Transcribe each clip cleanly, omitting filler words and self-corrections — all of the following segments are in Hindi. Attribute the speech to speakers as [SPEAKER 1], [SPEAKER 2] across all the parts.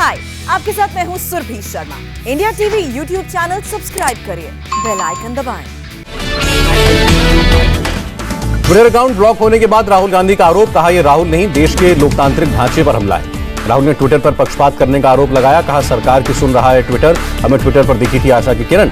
[SPEAKER 1] हाय, आपके साथ मैं हूँ Surabhi Sharma. India TV YouTube channel subscribe करिए, बेल आइकन दबाएं।
[SPEAKER 2] ट्विटर अकाउंट ब्लॉक होने के बाद राहुल गांधी का आरोप, कहा यह राहुल नहीं देश के लोकतांत्रिक ढांचे पर हमला है। राहुल ने ट्विटर पर पक्षपात करने का आरोप लगाया, कहा सरकार की सुन रहा है ट्विटर, हमें ट्विटर पर दिखी थी आशा की किरण।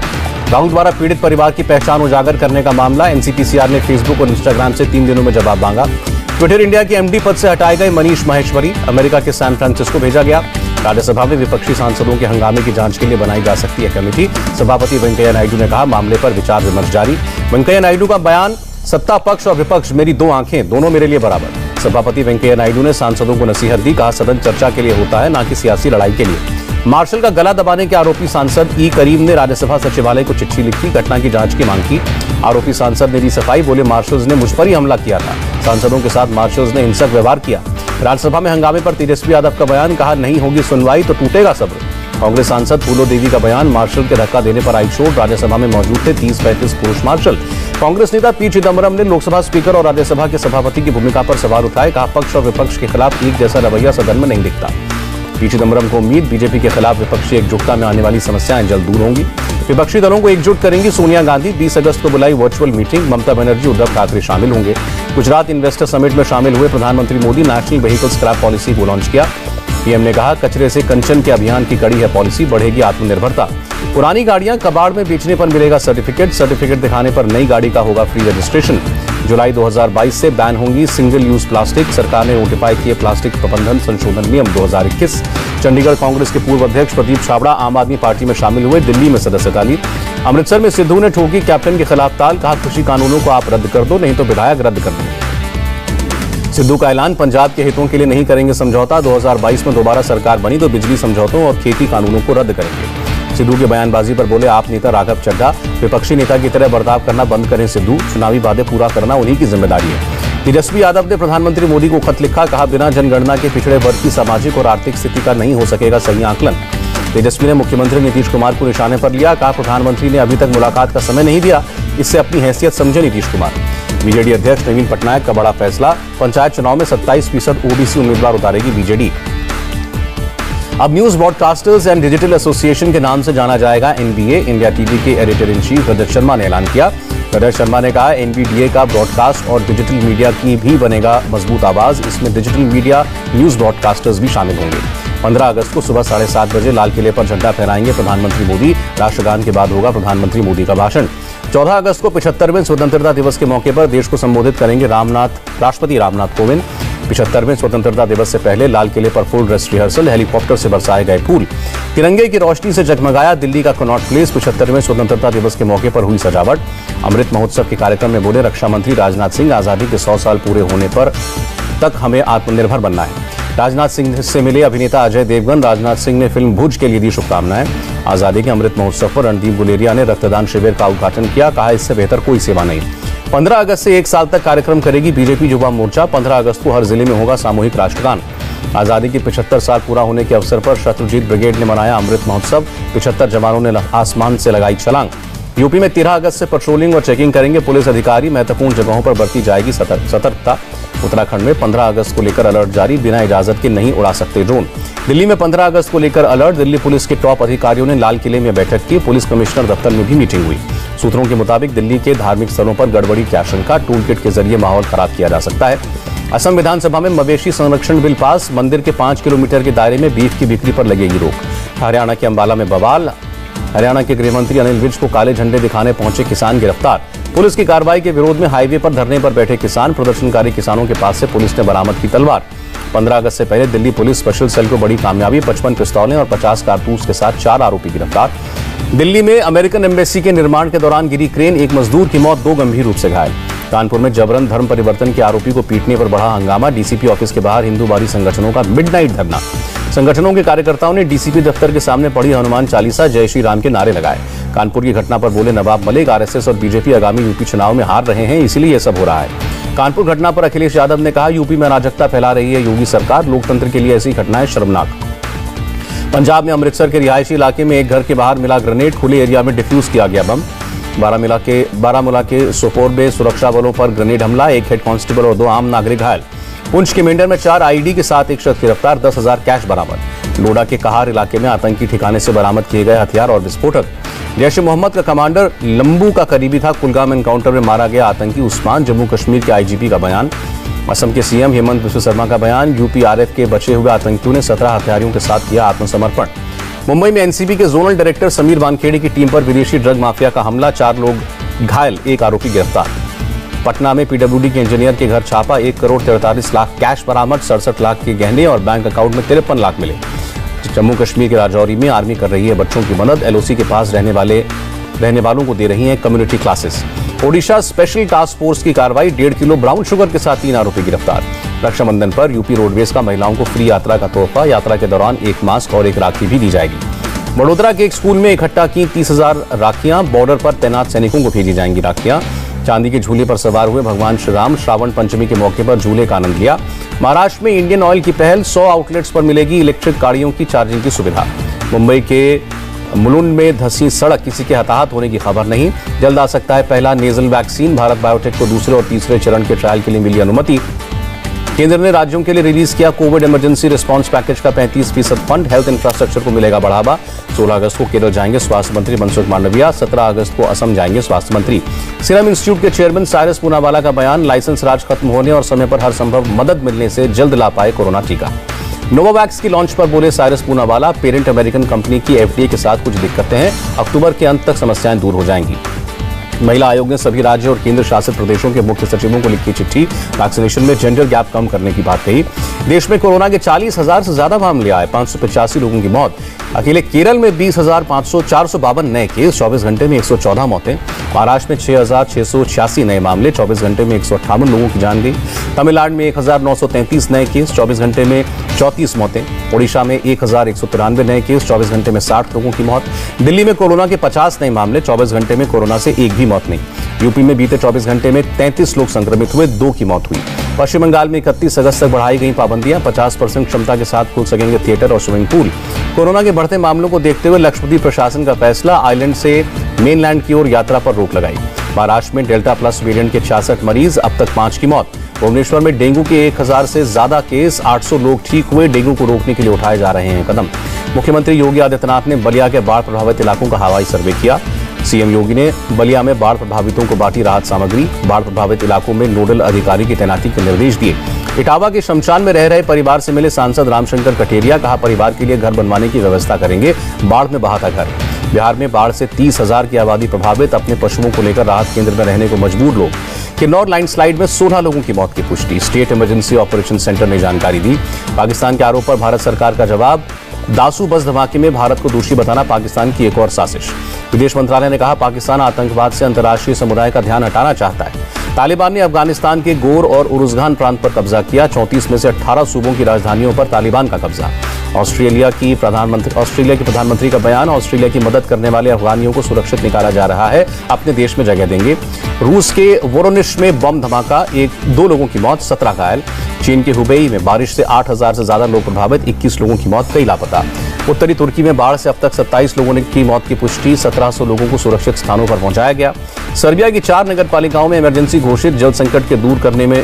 [SPEAKER 2] राहुल द्वारा पीड़ित परिवार की पहचान उजागर करने का मामला, एनसीपीसीआर ने फेसबुक और इंस्टाग्राम से 3 दिनों में जवाब मांगा। ट्विटर इंडिया के एमडी पद से हटाए गए मनीष माहेश्वरी, अमेरिका के सैन फ्रांसिस्को भेजा गया। राज्यसभा में विपक्षी सांसदों के हंगामे की जांच के लिए बनाई जा सकती है कमेटी, सभापति वेंकैया नायडू ने कहा मामले पर विचार विमर्श जारी। वेंकैया नायडू का बयान, सत्ता पक्ष और विपक्ष मेरी 2 आंखें, दोनों मेरे लिए बराबर। सभापति वेंकैया नायडू ने सांसदों को नसीहत दी, कहा सदन चर्चा के लिए होता है, न कि सियासी लड़ाई के लिए। मार्शल का गला दबाने के आरोपी सांसद ई करीम ने राज्यसभा सचिवालय को चिट्ठी लिखी, घटना की जांच की मांग की। आरोपी सांसद ने दी सफाई, बोले मार्शल्स ने मुझ पर ही हमला किया था, सांसदों के साथ मार्शल्स ने हिंसक व्यवहार किया। राज्यसभा में हंगामे पर तेजस्वी यादव का बयान, कहा नहीं होगी सुनवाई तो टूटेगा सब्र। कांग्रेस सांसद फूलो देवी का बयान, मार्शल के धक्का देने पर आई चोट, राज्यसभा में मौजूद थे 30-35 पुरुष मार्शल। कांग्रेस नेता पी चिदम्बरम ने लोकसभा स्पीकर और राज्यसभा के सभापति की भूमिका पर सवाल उठाए, कहा पक्ष और विपक्ष के खिलाफ एक जैसा रवैया सदन में नहीं दिखता। पी चिदम्बरम को उम्मीद, बीजेपी के खिलाफ विपक्षी एकजुटता में आने वाली समस्याएं जल्द दूर होंगी। विपक्षी दलों को एकजुट करेंगी सोनिया गांधी, 20 अगस्त को बुलाई वर्चुअल मीटिंग, ममता बनर्जी, उद्धव ठाकरे शामिल होंगे। गुजरात इन्वेस्टर समिट में शामिल हुए प्रधानमंत्री Modi, national vehicle scrap policy को लॉन्च किया। पीएम ने कहा कचरे से कंचन के अभियान की कड़ी है पॉलिसी, बढ़ेगी आत्मनिर्भरता। पुरानी गाड़ियां कबाड़ में बेचने पर मिलेगा सर्टिफिकेट दिखाने पर नई गाड़ी का होगा फ्री रजिस्ट्रेशन। जुलाई 2022 से बैन होंगी सिंगल यूज प्लास्टिक, सरकार ने नोटिफाई किए प्लास्टिक प्रबंधन संशोधन नियम 2021। चंडीगढ़ कांग्रेस के पूर्व अध्यक्ष प्रदीप छाबड़ा आम आदमी पार्टी में शामिल हुए, दिल्ली में सदस्यता ली। अमृतसर में सिद्धू ने ठोकी कैप्टन के खिलाफ ताल, कहा कृषि कानूनों को आप रद्द कर दो, नहीं तो विधायक रद्द कर देंगे। सिद्धू का ऐलान, पंजाब के हितों के लिए नहीं करेंगे समझौता, 2022 में दोबारा सरकार बनी तो बिजली समझौतों और खेती कानूनों को रद्द करेंगे। सिद्धू के बयानबाजी पर बोले आप नेता राघव चड्ढा, विपक्षी नेता की तरह बर्ताव करना बंद करें सिद्धू, चुनावी वादे पूरा करना उन्हीं की जिम्मेदारी है। तेजस्वी यादव ने प्रधानमंत्री मोदी को खत लिखा, कहा बिना जनगणना के पिछड़े वर्ग की सामाजिक और आर्थिक स्थिति का नहीं हो सकेगा सही आकलन। तेजस्वी ने मुख्यमंत्री नीतीश कुमार को निशाने पर लिया, कहा प्रधानमंत्री ने अभी तक मुलाकात का समय नहीं दिया, इससे अपनी हैसियत समझे नीतीश कुमार। बीजेडी अध्यक्ष नवीन पटनायक का बड़ा फैसला, पंचायत चुनाव में 27% ओबीसी उम्मीदवार उतारेगी बीजेडी। अब news broadcasters and digital association के नाम से जाना जाएगा एनबीए, इंडिया टीवी के editor in chief Rajat Sharma ने ऐलान किया। रजत शर्मा ने कहा एनबीडीए का ब्रॉडकास्ट और डिजिटल मीडिया की भी बनेगा मजबूत आवाज, इसमें डिजिटल मीडिया न्यूज ब्रॉडकास्टर्स भी शामिल होंगे। 15 अगस्त को सुबह 7:30 बजे लाल किले पर झंडा फहराएंगे प्रधानमंत्री मोदी, राष्ट्रगान के बाद होगा प्रधानमंत्री मोदी का भाषण। 14 अगस्त को 75वें स्वतंत्रता दिवस के मौके पर देश को संबोधित करेंगे राष्ट्रपति रामनाथ कोविंद। 75वें स्वतंत्रता दिवस से पहले लाल किले पर फुल ड्रेस रिहर्सल, हेलीकॉप्टर से बरसाए गए फूल, तिरंगे की रोशनी से जगमगाया दिल्ली का कनॉट प्लेस। 75वें स्वतंत्रता दिवस के मौके पर हुई सजावट। अमृत महोत्सव के कार्यक्रम में बोले रक्षा मंत्री राजनाथ सिंह, आजादी के 100 साल पूरे होने पर तक हमें आत्मनिर्भर बनना है। राजनाथ सिंह से मिले अभिनेता अजय देवगन, राजनाथ सिंह ने फिल्म भुज के लिए दी शुभकामनाएं। आजादी के अमृत महोत्सव पर रणदीप गुलेरिया ने रक्तदान शिविर का उद्घाटन किया, कहा इससे बेहतर कोई सेवा नहीं। 15 अगस्त से 1 साल तक कार्यक्रम करेगी बीजेपी युवा मोर्चा, 15 अगस्त को हर जिले में होगा सामूहिक राष्ट्रगान। आजादी के 75 साल पूरा होने के अवसर पर शत्रुजीत ब्रिगेड ने मनाया अमृत महोत्सव, 75 जवानों ने आसमान से लगाई छलांग। यूपी में 13 अगस्त से पेट्रोलिंग और चेकिंग करेंगे पुलिस अधिकारी, महत्वपूर्ण जगहों पर बरती जाएगी सतर्कता। उत्तराखंड में 15 अगस्त को लेकर अलर्ट जारी, बिना इजाजत के नहीं उड़ा सकते ड्रोन। दिल्ली में 15 अगस्त को लेकर अलर्ट, दिल्ली पुलिस के टॉप अधिकारियों ने लाल किले में बैठक की, पुलिस कमिश्नर दफ्तर में भी मीटिंग हुई। सूत्रों के मुताबिक दिल्ली के धार्मिक स्थलों पर गड़बड़ी की आशंका, टूल किट के जरिए माहौल खराब किया जा सकता है। असम विधानसभा में मवेशी संरक्षण बिल पास, मंदिर के 5 किलोमीटर के दायरे में बीफ की बिक्री पर लगेगी रोक। हरियाणा के अंबाला में बवाल, हरियाणा के गृह मंत्री अनिल विज को काले झंडे दिखाने पहुंचे किसान गिरफ्तार। पुलिस की कार्रवाई के विरोध में हाईवे पर धरने पर बैठे किसान, प्रदर्शनकारी किसानों के पास से पुलिस ने बरामद की तलवार। 15 अगस्त से पहले दिल्ली पुलिस स्पेशल सेल को बड़ी कामयाबी, 55 पिस्तौलें और 50 कारतूस के साथ 4 आरोपी गिरफ्तार। दिल्ली में अमेरिकन एम्बेसी के निर्माण के दौरान गिरी क्रेन, एक मजदूर की मौत, 2 गंभीर रूप से घायल। कानपुर में जबरन धर्म परिवर्तन के आरोपी को पीटने पर बढ़ा हंगामा, डीसीपी ऑफिस के बाहर हिंदूवादी संगठनों का मिडनाइट धरना। संगठनों के कार्यकर्ताओं ने डीसीपी दफ्तर के सामने पढ़ी हनुमान चालीसा, जय श्री राम के नारे लगाए। कानपुर की घटना पर बोले नवाब मलिक, आरएसएस और बीजेपी आगामी यूपी चुनाव में हार रहे हैं, इसीलिए यह सब हो रहा है। कानपुर घटना पर अखिलेश यादव ने कहा यूपी में अराजकता फैला रही है योगी सरकार, लोकतंत्र के लिए ऐसी घटनाएं शर्मनाक। पंजाब में अमृतसर के रिहायशी इलाके में एक घर के बाहर मिला ग्रेनेड, खुले एरिया में डिफ्यूज किया गया बम। बारामूला के सोपोर में सुरक्षा बलों पर ग्रेनेड हमला, 1 हेड कांस्टेबल और 2 आम नागरिक घायल। पुंछ के मेंढर में 4 आईडी के साथ एक शख्स गिरफ्तार, 10,000 कैश बरामद। डोडा के कहार इलाके में आतंकी ठिकाने से बरामद किए गए हथियार और विस्फोटक। जैश ए मोहम्मद का कमांडर लंबू का करीबी था। कुलगाम एनकाउंटर में मारा गया आतंकी उस्मान। जम्मू कश्मीर के आईजीपी का बयान। असम के सीएम हेमंत बिस्व शर्मा का बयान। यूपीआरएफ के बचे हुए आतंकियों ने 17 हथियारियों के साथ किया आत्मसमर्पण। मुंबई में एनसीबी के जोनल डायरेक्टर समीर वानखेड़े की टीम पर विदेशी ड्रग माफिया का हमला, 4 लोग घायल, 1 आरोपी गिरफ्तार। पटना में पीडब्ल्यूडी के इंजीनियर के घर छापा, 1 करोड़ 43 लाख कैश बरामद, 67 लाख के गहने और बैंक अकाउंट में 53 लाख मिले। जम्मू कश्मीर के राजौरी में आर्मी कर रही है बच्चों की मदद। एलओसी के पास रहने वालों को दे रही हैं community classes. Odisha special task force की कार्रवाई, 1.5 किलो ब्राउन शुगर के साथ 3 आरोपी गिरफ्तार। रक्षाबंधन पर यूपी रोडवेज का महिलाओं को फ्री यात्रा का तोहफा। यात्रा के दौरान 1 मास्क और 1 राखी भी दी जाएगी। वडोदरा के एक स्कूल में इकट्ठा की 30,000 राखियां। बॉर्डर पर तैनात सैनिकों को भेजी जाएंगी राखियां। चांदी के झूले पर सवार हुए भगवान श्री राम। श्रावण पंचमी के मौके पर झूले का आनंद लिया। महाराष्ट्र में इंडियन ऑयल की पहल, 100 आउटलेट्स पर मिलेगी इलेक्ट्रिक गाड़ियों की चार्जिंग की सुविधा। मुंबई के मुलुंड में धंसी सड़क, किसी के हताहत होने की खबर नहीं। जल्द आ सकता है पहला नेजल वैक्सीन। भारत बायोटेक को दूसरे और तीसरे चरण के ट्रायल के लिए मिली अनुमति। केंद्र ने राज्यों के लिए रिलीज किया कोविड इमरजेंसी रिस्पांस पैकेज का 35% फंड। हेल्थ इंफ्रास्ट्रक्चर को मिलेगा बढ़ावा। 16 अगस्त को केरल जाएंगे स्वास्थ्य मंत्री मनसुख मांडविया। 17 अगस्त को असम जाएंगे स्वास्थ्य मंत्री। सीरम इंस्टीट्यूट के चेयरमैन साइरस पूनावाला का बयान, लाइसेंस राज खत्म होने और समय पर हर संभव मदद मिलने से जल्द ला पाए कोरोना टीका। नोवावैक्स की लॉन्च पर बोले Cyrus Poonawalla, parent American company की एफडीए के साथ कुछ दिक्कतें हैं, अक्टूबर के अंत तक समस्याएं दूर हो जाएंगी। महिला आयोग ने सभी राज्य और केंद्र शासित प्रदेशों के मुख्य सचिवों को लिखी चिट्ठी। वैक्सीनेशन में जेंडर गैप कम करने की बात कही। देश में कोरोना के 40,000 से ज्यादा मामले आए, 585 लोगों की मौत। अकेले केरल में 20,452 नए केस, 24 घंटे में 114 मौतें। महाराष्ट्र में 6,686 नए मामले, 24 घंटे में 158 लोगों की जान गई। तमिलनाडु में 1,933 नए केस, 24 घंटे में 34 मौतें। ओडिशा में 1,193 नए केस, 24 घंटे में 60 लोगों की मौत। दिल्ली में कोरोना के 50 नए मामले, 24 घंटे में कोरोना से एक भी मौत नहीं। यूपी में बीते 24 घंटे में 33 लोग संक्रमित हुए, 2 की मौत हुई। पश्चिम बंगाल में 31 अगस्त तक बढ़ाई गई पाबंदियां, 50% क्षमता के साथ खुल सकेंगे थिएटर और स्विमिंग पूल। कोरोना के बढ़ते मामलों को देखते हुए लक्षद्वीप प्रशासन का फैसला, आइलैंड से मेनलैंड की ओर यात्रा पर रोक लगाई। महाराष्ट्र में डेल्टा प्लस वेरिएंट के 66 मरीज, अब तक 5 की मौत। भुवनेश्वर में डेंगू के 1000 से ज्यादा केस, 800 लोग ठीक हुए। डेंगू को रोकने के लिए उठाए जा रहे हैं कदम। मुख्यमंत्री योगी आदित्यनाथ ने बलिया के बाढ़ प्रभावित इलाकों का हवाई सर्वे किया। सीएम योगी ने बलिया में बाढ़ प्रभावितों को बांटी राहत सामग्री। बाढ़ प्रभावित इलाकों में नोडल अधिकारी की तैनाती के निर्देश दिए। इटावा के शमशान में रह रहे परिवार से मिले सांसद रामशंकर कटेरिया, कहा परिवार के लिए घर बनवाने की व्यवस्था करेंगे। बाढ़ में बहा था घर। बिहार में बाढ़ से 30,000 की आबादी प्रभावित, अपने पशुओं को लेकर राहत केंद्र में रहने को मजबूर लोग। किन्नौर लैंडस्लाइड में 16 लोगों की मौत की पुष्टि, स्टेट इमरजेंसी ऑपरेशन सेंटर ने जानकारी दी। पाकिस्तान के आरोप पर भारत सरकार का जवाब, दासू बस धमाके में भारत को दोषी बताना पाकिस्तान की एक और साजिश। विदेश मंत्रालय ने कहा पाकिस्तान आतंकवाद से अंतर्राष्ट्रीय समुदाय का ध्यान हटाना चाहता है। तालिबान ने अफगानिस्तान के गोर और उरुज़गान प्रांत पर कब्जा किया, 34 में से 18 सूबों की राजधानियों पर तालिबान का कब्जा। ऑस्ट्रेलिया की प्रधानमंत्री का बयान, ऑस्ट्रेलिया की मदद करने वाले अफगानियों को सुरक्षित निकाला जा रहा है, अपने देश में जगह देंगे। रूस के वोरोनिश में बम धमाका, 2 लोगों की मौत, 17 घायल। चीन के हुबेई में बारिश से 8,000 से ज्यादा लोग प्रभावित, 21 लोगों की मौत, कई लापता। उत्तरी तुर्की में बाढ़ से अब तक 27 लोगों की मौत की पुष्टि, 1700 लोगों को सुरक्षित स्थानों पर पहुंचाया गया। सर्बिया की 4 नगर पालिकाओं में इमरजेंसी घोषित, जल संकट के दूर करने में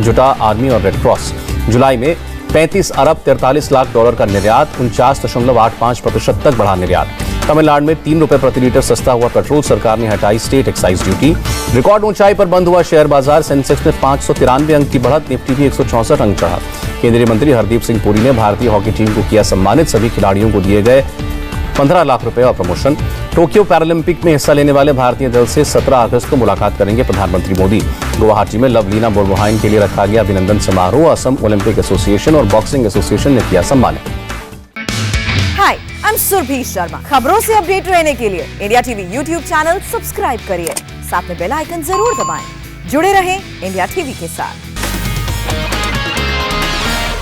[SPEAKER 2] जुटा आर्मी और रेड क्रॉस। जुलाई में 35 अरब 43 लाख डॉलर का निर्यात, 49.85% तक बढ़ा निर्यात। तमिलनाडु में 3 रुपए प्रति लीटर सस्ता हुआ पेट्रोल, सरकार ने हटाई स्टेट एक्साइज ड्यूटी। रिकॉर्ड ऊंचाई पर बंद हुआ शेयर बाजार, सेंसेक्स में 593 अंक की बढ़त, निफ्टी भी 164 अंक चढ़ा। केंद्रीय मंत्री हरदीप सिंह पुरी ने भारतीय हॉकी टीम को किया सम्मानित, सभी खिलाड़ियों को दिए गए 15 लाख रुपए और प्रमोशन। टोक्यो पैरालंपिक में हिस्सा लेने वाले भारतीय दल से 17 अगस्त को मुलाकात करेंगे प्रधानमंत्री मोदी। गुवाहाटी में लवलीना बोरगोहाइन के लिए रखा गया अभिनंदन समारोह, असम ओलंपिक एसोसिएशन और बॉक्सिंग एसोसिएशन ने किया सम्मानित।
[SPEAKER 1] हाय, आई एम सुरभि शर्मा। खबरों से अपडेट रहने के लिए India TV YouTube channel subscribe करिए, साथ में बेल आइकन जरूर दबाएं। जुड़े रहें इंडिया टीवी के साथ।